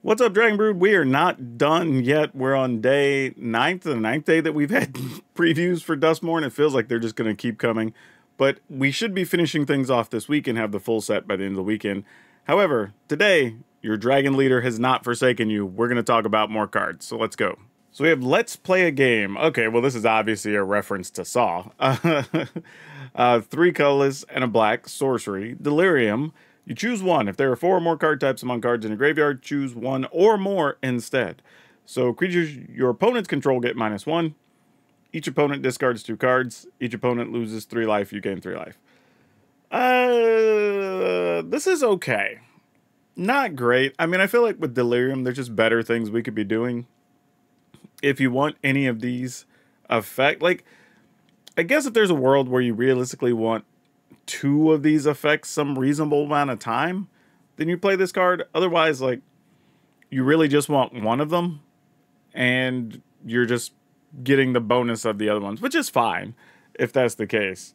What's up, Dragon Brood? We are not done yet. We're on day 9th, the 9th day that we've had previews for Duskmourn. It feels like they're just going to keep coming. But we should be finishing things off this week and have the full set by the end of the weekend. However, today, your Dragon Leader has not forsaken you. We're going to talk about more cards, so let's go. So we have Let's Play a Game. Okay, well, this is obviously a reference to Saw. 3 colorless and a black sorcery. Delirium. You choose one. If there are 4 or more card types among cards in a graveyard, choose 1 or more instead. So creatures your opponents control get -1. Each opponent discards 2 cards. Each opponent loses 3 life. You gain 3 life. This is okay. Not great. I mean, I feel like with Delirium, there's just better things we could be doing. If you want any of these effect, like, I guess if there's a world where you realistically want 2 of these effects some reasonable amount of time, then you play this card. Otherwise, like, you really just want 1 of them, and you're just getting the bonus of the other ones, which is fine if that's the case.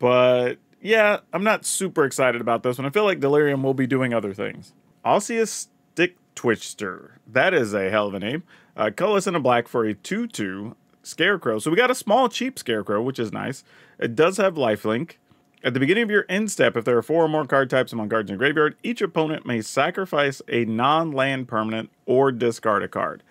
But yeah, I'm not super excited about this one. I feel like Delirium will be doing other things. Osseous Stick Twitster. That is a hell of a name. Colorless and a black for a 2/2 Scarecrow. So we got a small, cheap Scarecrow, which is nice. It does have lifelink. At the beginning of your end step, if there are 4 or more card types among cards in a graveyard, each opponent may sacrifice a non-land permanent or discard a card.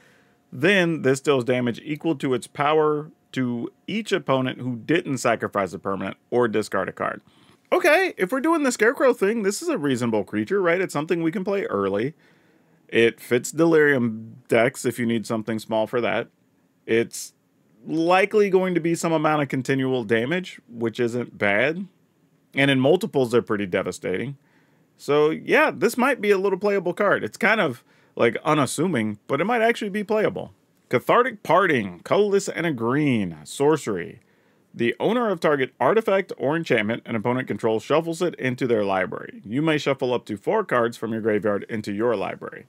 Then this deals damage equal to its power to each opponent who didn't sacrifice a permanent or discard a card. Okay, if we're doing the Scarecrow thing, this is a reasonable creature, right? It's something we can play early. It fits Delirium decks if you need something small for that. It's likely going to be some amount of continual damage, which isn't bad. And in multiples, they're pretty devastating. So yeah, this might be a little playable card. It's kind of like unassuming, but it might actually be playable. Cathartic Parting, colorless and a green, sorcery. The owner of target artifact or enchantment an opponent controls shuffles it into their library. You may shuffle up to 4 cards from your graveyard into your library.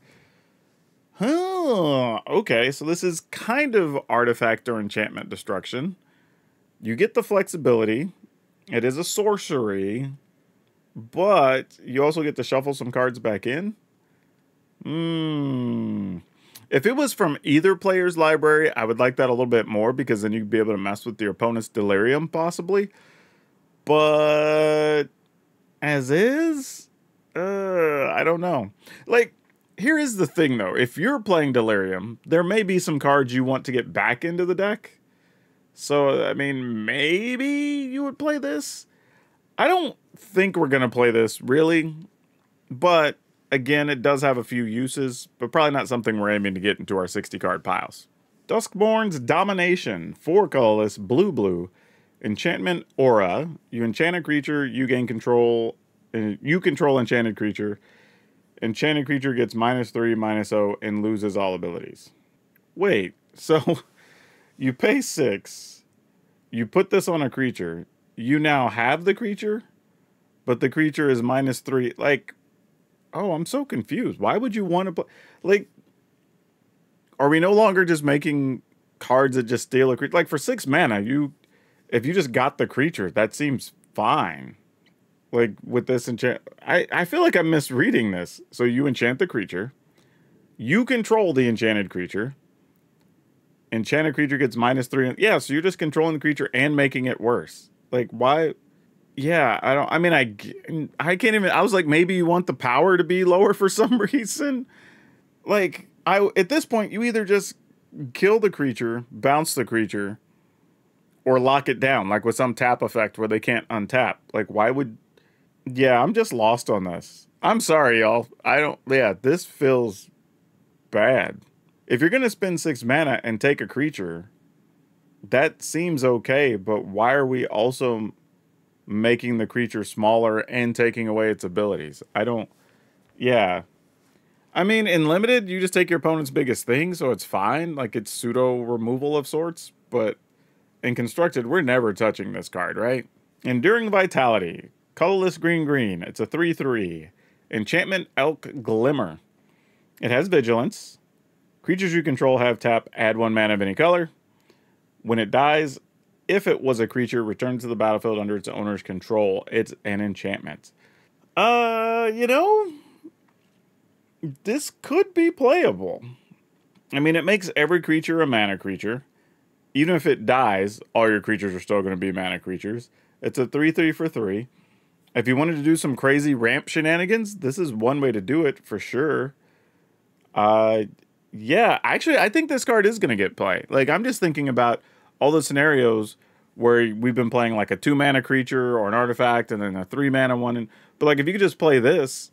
Okay, so this is kind of artifact or enchantment destruction. You get the flexibility. It is a sorcery, but you also get to shuffle some cards back in. If it was from either player's library, I would like that a little bit more, because then you'd be able to mess with your opponent's Delirium, possibly. But as is, I don't know. Like, here is the thing, though. If you're playing Delirium, there may be some cards you want to get back into the deck. So, I mean, maybe you would play this. I don't think we're going to play this, really. But, again, it does have a few uses, but probably not something we're aiming to get into our 60-card piles. Duskborn's Domination. 4 colorless, blue. Enchantment Aura. You enchant a creature, you gain control. You control enchanted creature. Enchanted creature gets -3, -0, and loses all abilities. Wait, so... You pay 6, you put this on a creature, you now have the creature, but the creature is -3. Like, oh, I'm so confused. Why would you want to play? Like, are we no longer just making cards that just steal a creature? Like, for 6 mana, if you just got the creature, that seems fine. Like, with this enchant, I feel like I'm misreading this. So you enchant the creature, you control the enchanted creature, enchanted creature gets -3. Yeah, so you're just controlling the creature and making it worse. Like, why? Yeah, I mean, I can't even, I was like, maybe you want the power to be lower for some reason. Like, at this point, you either just kill the creature, bounce the creature, or lock it down, like with some tap effect where they can't untap. Like, why would, yeah, I'm just lost on this. I'm sorry, y'all. Yeah, this feels bad. If you're going to spend 6 mana and take a creature, that seems okay, but why are we also making the creature smaller and taking away its abilities? Yeah. I mean, in Limited, you just take your opponent's biggest thing, so it's fine. Like, it's pseudo-removal of sorts, but in Constructed, we're never touching this card, right? Enduring Vitality. Colorless green. It's a 3/3. Enchantment Elk Glimmer. It has Vigilance. Creatures you control have tap, add 1 mana of any color. When it dies, if it was a creature, returns to the battlefield under its owner's control. It's an enchantment. You know, this could be playable. I mean, it makes every creature a mana creature. Even if it dies, all your creatures are still going to be mana creatures. It's a 3/3 for 3. If you wanted to do some crazy ramp shenanigans, this is one way to do it for sure. Yeah, actually, I think this card is going to get play. Like, I'm just thinking about all the scenarios where we've been playing like a 2-mana creature or an artifact and then a 3-mana one. But like, if you could just play this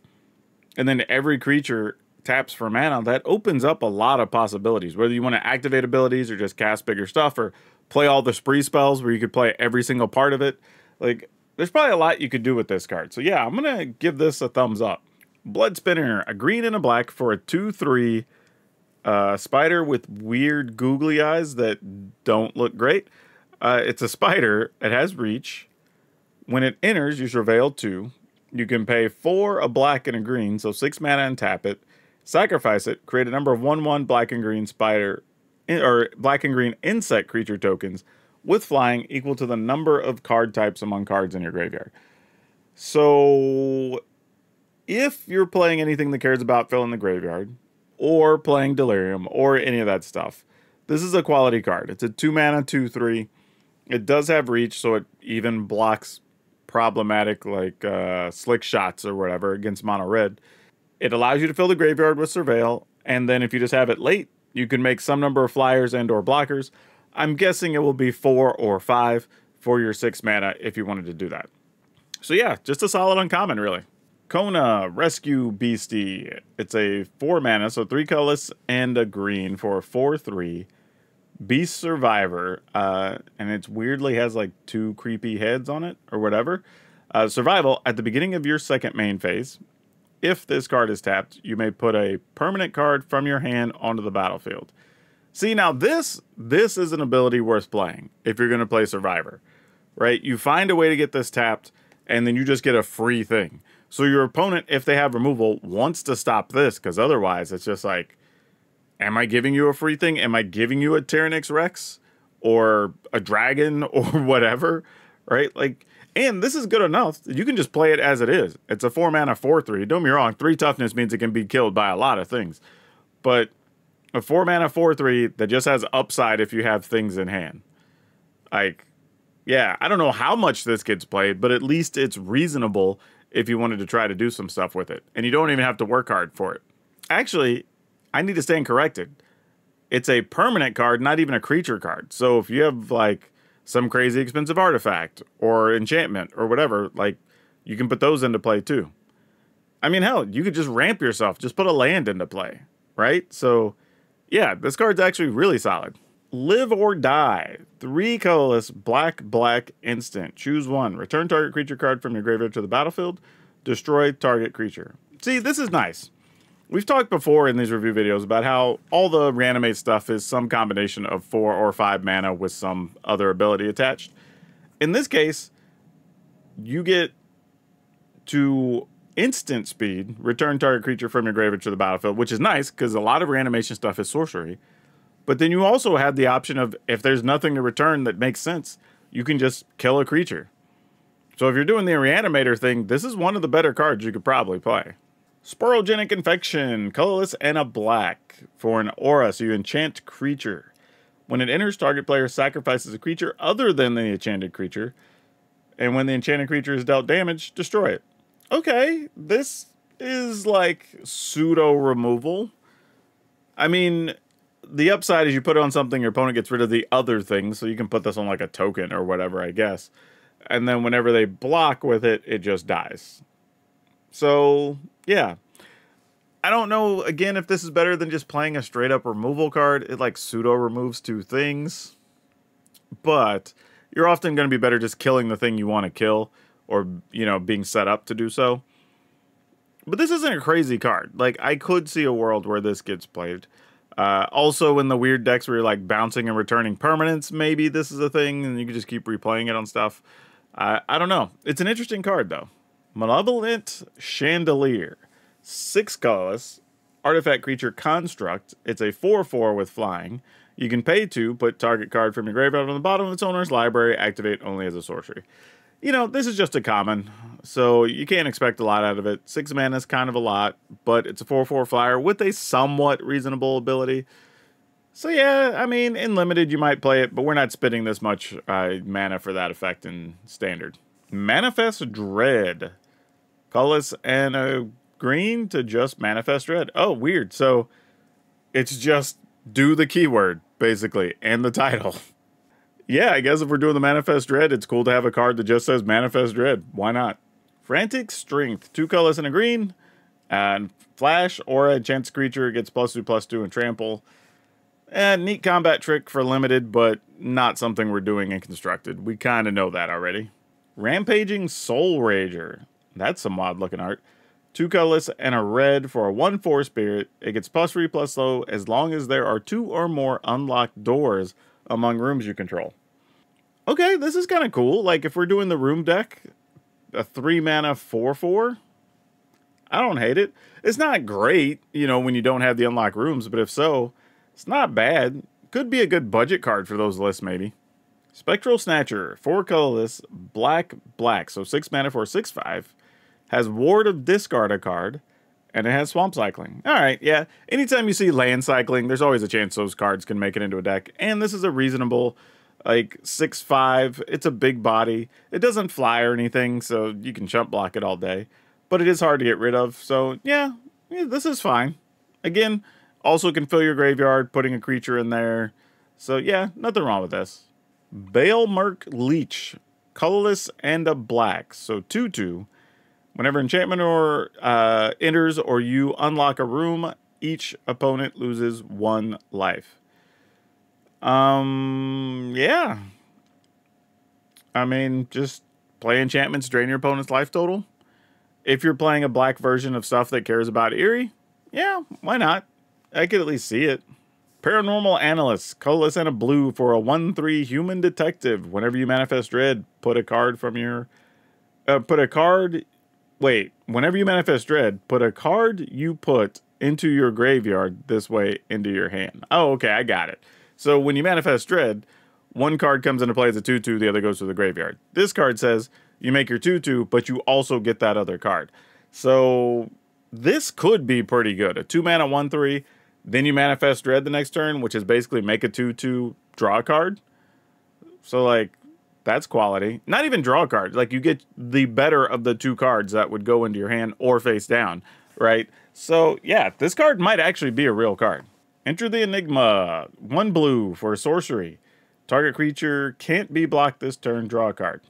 and then every creature taps for mana, that opens up a lot of possibilities. Whether you want to activate abilities or just cast bigger stuff or play all the spree spells where you could play every single part of it. Like, there's probably a lot you could do with this card. So yeah, I'm going to give this a thumbs up. Blood Spinner, a green and a black for a 2/3 spider with weird googly eyes that don't look great. It's a spider. It has reach. When it enters, you surveil 2. You can pay 4, a black and a green, so 6 mana and tap it. Sacrifice it. Create a number of 1/1 black and green spider or black and green insect creature tokens with flying equal to the number of card types among cards in your graveyard. So if you're playing anything that cares about filling the graveyard, or playing Delirium, or any of that stuff, this is a quality card. It's a 2-mana 2/3. It does have reach, so it even blocks problematic like slick shots or whatever against mono red. It allows you to fill the graveyard with surveil, and then if you just have it late, you can make some number of flyers and or blockers. I'm guessing it will be 4 or 5 for your 6 mana if you wanted to do that. So yeah, just a solid uncommon, really. Kona, Rescue Beasty. It's a 4 mana, so 3 colorless and a green for a 4/3. Beast Survivor, and it weirdly has like 2 creepy heads on it, or whatever. Survival, at the beginning of your second main phase, if this card is tapped, you may put a permanent card from your hand onto the battlefield. See, now this is an ability worth playing if you're going to play Survivor, right? You find a way to get this tapped, and then you just get a free thing. So your opponent, if they have removal, wants to stop this, because otherwise it's just like, am I giving you a free thing? Am I giving you a Tyrannix Rex? Or a dragon? Or whatever? Right? Like, and this is good enough. You can just play it as it is. It's a 4-mana 4/3. Don't get me wrong, 3 toughness means it can be killed by a lot of things. But a 4-mana 4/3 that just has upside if you have things in hand. Like, yeah, I don't know how much this gets played, but at least it's reasonable if you wanted to try to do some stuff with it. And you don't even have to work hard for it. Actually, I need to stand corrected. It's a permanent card, not even a creature card. So if you have like some crazy expensive artifact or enchantment or whatever, like you can put those into play too. I mean, hell, you could just ramp yourself. Just put a land into play, right? So yeah, this card's actually really solid. Live or Die. 3 colorless, black instant. Choose 1. Return target creature card from your graveyard to the battlefield. Destroy target creature. See, this is nice. We've talked before in these review videos about how all the Reanimate stuff is some combination of 4 or 5 mana with some other ability attached. In this case, you get to instant speed, return target creature from your graveyard to the battlefield, which is nice because a lot of Reanimation stuff is sorcery. But then you also have the option of, if there's nothing to return that makes sense, you can just kill a creature. So if you're doing the Reanimator thing, this is one of the better cards you could probably play. Sporogenic Infection, colorless and a black for an aura, so you enchant creature. When it enters, target player sacrifices a creature other than the enchanted creature, and when the enchanted creature is dealt damage, destroy it. Okay, this is like pseudo removal. I mean, the upside is you put it on something, your opponent gets rid of the other thing, so you can put this on like a token or whatever, I guess. And then whenever they block with it, it just dies. So, yeah. I don't know, again, if this is better than just playing a straight-up removal card. It, like, pseudo-removes 2 things. But you're often going to be better just killing the thing you want to kill, or, you know, being set up to do so. But this isn't a crazy card. Like, I could see a world where this gets played. Also, in the weird decks where you're like bouncing and returning permanents, maybe this is a thing, and you can just keep replaying it on stuff. I don't know. It's an interesting card, though. Malignant Chandelier. 6 colorless, artifact creature construct. It's a 4/4 with flying. You can pay 2, put target card from your graveyard on the bottom of its owner's library, activate only as a sorcery. You know, this is just a common, so you can't expect a lot out of it. 6 mana is kind of a lot, but it's a 4/4 flyer with a somewhat reasonable ability. So yeah, I mean, in limited you might play it, but we're not spending this much mana for that effect in standard. Manifest Dread. Colorless and a green to just Manifest Dread. Oh, weird. So it's just do the keyword, basically, and the title. Yeah, I guess if we're doing the Manifest Dread, it's cool to have a card that just says Manifest Dread. Why not? Frantic Strength. 2 colors and a green. And Flash, Aura, Chance Creature gets +2/+2 and Trample. And neat combat trick for limited, but not something we're doing in constructed. We kind of know that already. Rampaging Soul Rager. That's some odd looking art. 2 colorless and a red for a 1/4 spirit. It gets +3/+low as long as there are 2 or more unlocked doors among rooms you control. Okay, this is kind of cool. Like if we're doing the room deck, a 3 mana 4/4. I don't hate it. It's not great, you know, when you don't have the unlocked rooms, but if so, it's not bad. Could be a good budget card for those lists, maybe. Spectral Snatcher, 4 colorless, black, black. So 6 mana for 6/5. Has Ward of Discard a card, and it has Swamp Cycling. All right, yeah. Anytime you see land cycling, there's always a chance those cards can make it into a deck. And this is a reasonable, like, 6/5. It's a big body. It doesn't fly or anything, so you can chump block it all day. But it is hard to get rid of, so yeah, this is fine. Again, also can fill your graveyard, putting a creature in there. So yeah, nothing wrong with this. Balemerk Leech, colorless and a black. So 2/2. Whenever enchantment or enters or you unlock a room, each opponent loses 1 life. Yeah. I mean, just play enchantments, drain your opponent's life total. If you're playing a black version of stuff that cares about eerie, yeah, why not? I could at least see it. Paranormal Analysts, colorless and a blue for a 1/3 human detective. Whenever you manifest dread, put a card from your... whenever you manifest dread, put a card you put into your graveyard this way into your hand. Oh, okay, I got it. So when you manifest dread, 1 card comes into play as a 2/2, the other goes to the graveyard. This card says you make your 2/2, but you also get that other card. So this could be pretty good. A 2 mana 1/3, then you manifest dread the next turn, which is basically make a 2/2, draw a card. So like, that's quality. Not even draw a card. Like you get the better of the 2 cards that would go into your hand or face down, right? So yeah, this card might actually be a real card. Enter the Enigma. 1 blue for sorcery. Target creature can't be blocked this turn. Draw a card.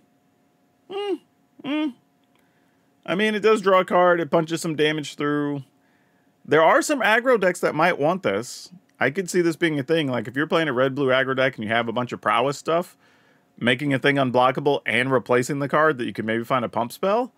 I mean, it does draw a card. It punches some damage through. There are some aggro decks that might want this. I could see this being a thing. Like if you're playing a red-blue aggro deck and you have a bunch of prowess stuff, making a thing unblockable and replacing the card that you could maybe find a pump spell.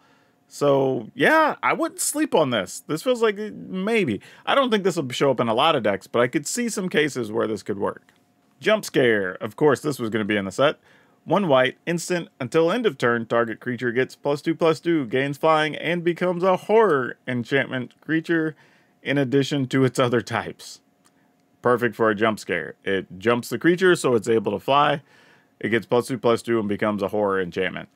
So yeah, I wouldn't sleep on this. This feels like maybe. I don't think this will show up in a lot of decks, but I could see some cases where this could work. Jump Scare. Of course, this was going to be in the set. 1 white, instant, until end of turn, target creature gets +2/+2, gains flying, and becomes a horror enchantment creature in addition to its other types. Perfect for a jump scare. It jumps the creature so it's able to fly. It gets +2/+2 and becomes a horror enchantment.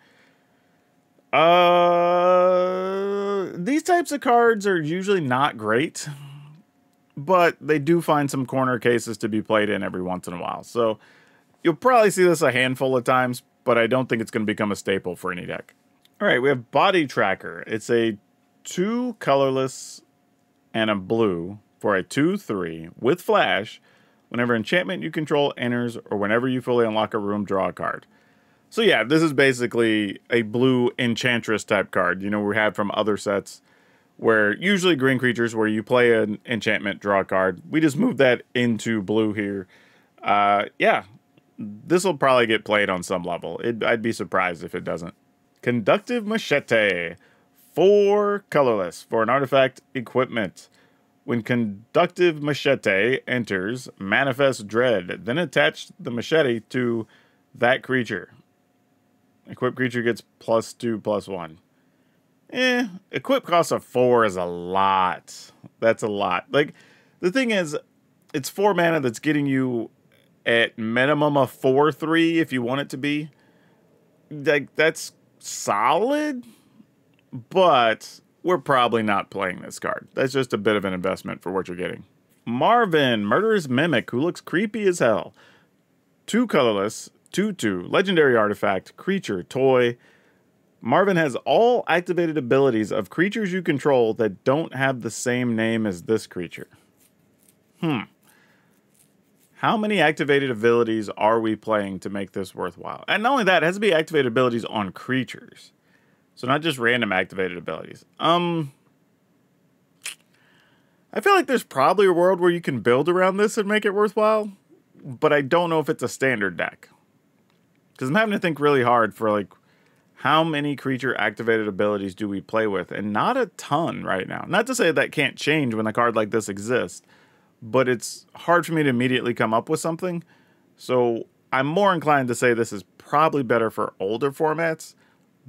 These types of cards are usually not great, but they do find some corner cases to be played in every once in a while. So you'll probably see this a handful of times, but I don't think it's going to become a staple for any deck. All right, we have Body Tracker. It's a 2 colorless and a blue for a 2/3 with flash. Whenever enchantment you control enters, or whenever you fully unlock a room, draw a card. So yeah, this is basically a blue enchantress type card. You know, we have from other sets where usually green creatures where you play an enchantment, draw a card. We just moved that into blue here. Yeah, this will probably get played on some level. I'd be surprised if it doesn't. Conductive Machete. 4 colorless for an artifact equipment. When Conductive Machete enters, manifest dread. Then attach the machete to that creature. Equipped creature gets +2/+1. Equip cost of 4 is a lot. That's a lot. Like, the thing is, it's 4 mana that's getting you at minimum a 4/3 if you want it to be. Like, that's solid, but we're probably not playing this card. That's just a bit of an investment for what you're getting. Marvin, Murderous Mimic, who looks creepy as hell. 2 colorless, 2/2, legendary artifact, creature, toy. Marvin has all activated abilities of creatures you control that don't have the same name as this creature. How many activated abilities are we playing to make this worthwhile? And not only that, it has to be activated abilities on creatures. So not just random activated abilities. I feel like there's probably a world where you can build around this and make it worthwhile, but I don't know if it's a standard deck. Because I'm having to think really hard for, like, how many creature activated abilities do we play with? And not a ton right now. Not to say that can't change when a card like this exists, but it's hard for me to immediately come up with something. So I'm more inclined to say this is probably better for older formats,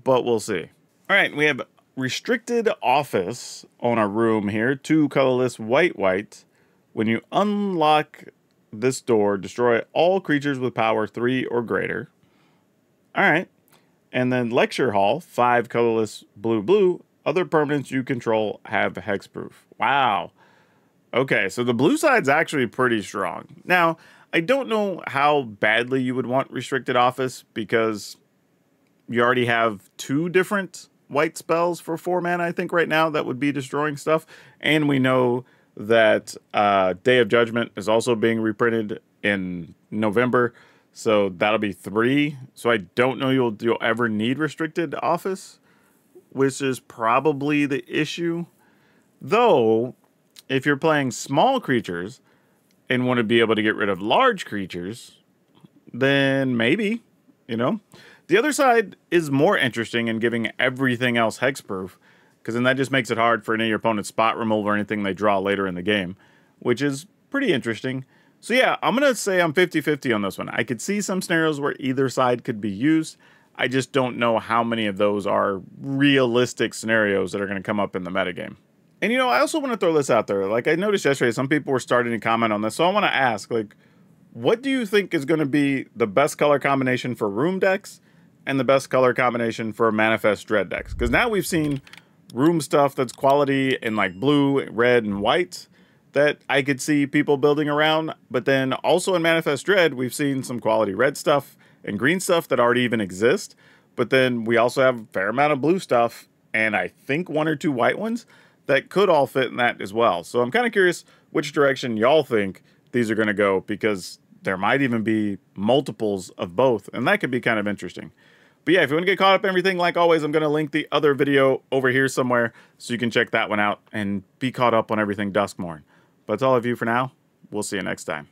but we'll see. All right, we have Restricted Office on our room here. 2 colorless, white. When you unlock this door, destroy all creatures with power 3 or greater. All right. And then Lecture Hall, 5 colorless, blue. Other permanents you control have hexproof. Wow. Okay, so the blue side's actually pretty strong. Now, I don't know how badly you would want Restricted Office because you already have 2 different white spells for 4 mana, I think, right now that would be destroying stuff. And we know that Day of Judgment is also being reprinted in November. So that'll be 3. So I don't know you'll ever need Restricted Office, which is probably the issue. Though, if you're playing small creatures and want to be able to get rid of large creatures, then maybe, you know. The other side is more interesting in giving everything else hexproof, because then that just makes it hard for any of your opponent's spot removal or anything they draw later in the game, which is pretty interesting. So yeah, I'm going to say I'm 50-50 on this one. I could see some scenarios where either side could be used. I just don't know how many of those are realistic scenarios that are going to come up in the metagame. And, you know, I also want to throw this out there. Like, I noticed yesterday some people were starting to comment on this. So I want to ask, like, what do you think is going to be the best color combination for room decks and the best color combination for Manifest Dread decks? Because now we've seen room stuff that's quality in, like, blue, red, and white that I could see people building around. But then also in Manifest Dread, we've seen some quality red stuff and green stuff that already even exist. But then we also have a fair amount of blue stuff and I think 1 or 2 white ones that could all fit in that as well. So I'm kind of curious which direction y'all think these are going to go, because there might even be multiples of both, and that could be kind of interesting. But yeah, if you want to get caught up in everything, like always, I'm going to link the other video over here somewhere so you can check that one out and be caught up on everything Duskmourn. But that's all of you for now. We'll see you next time.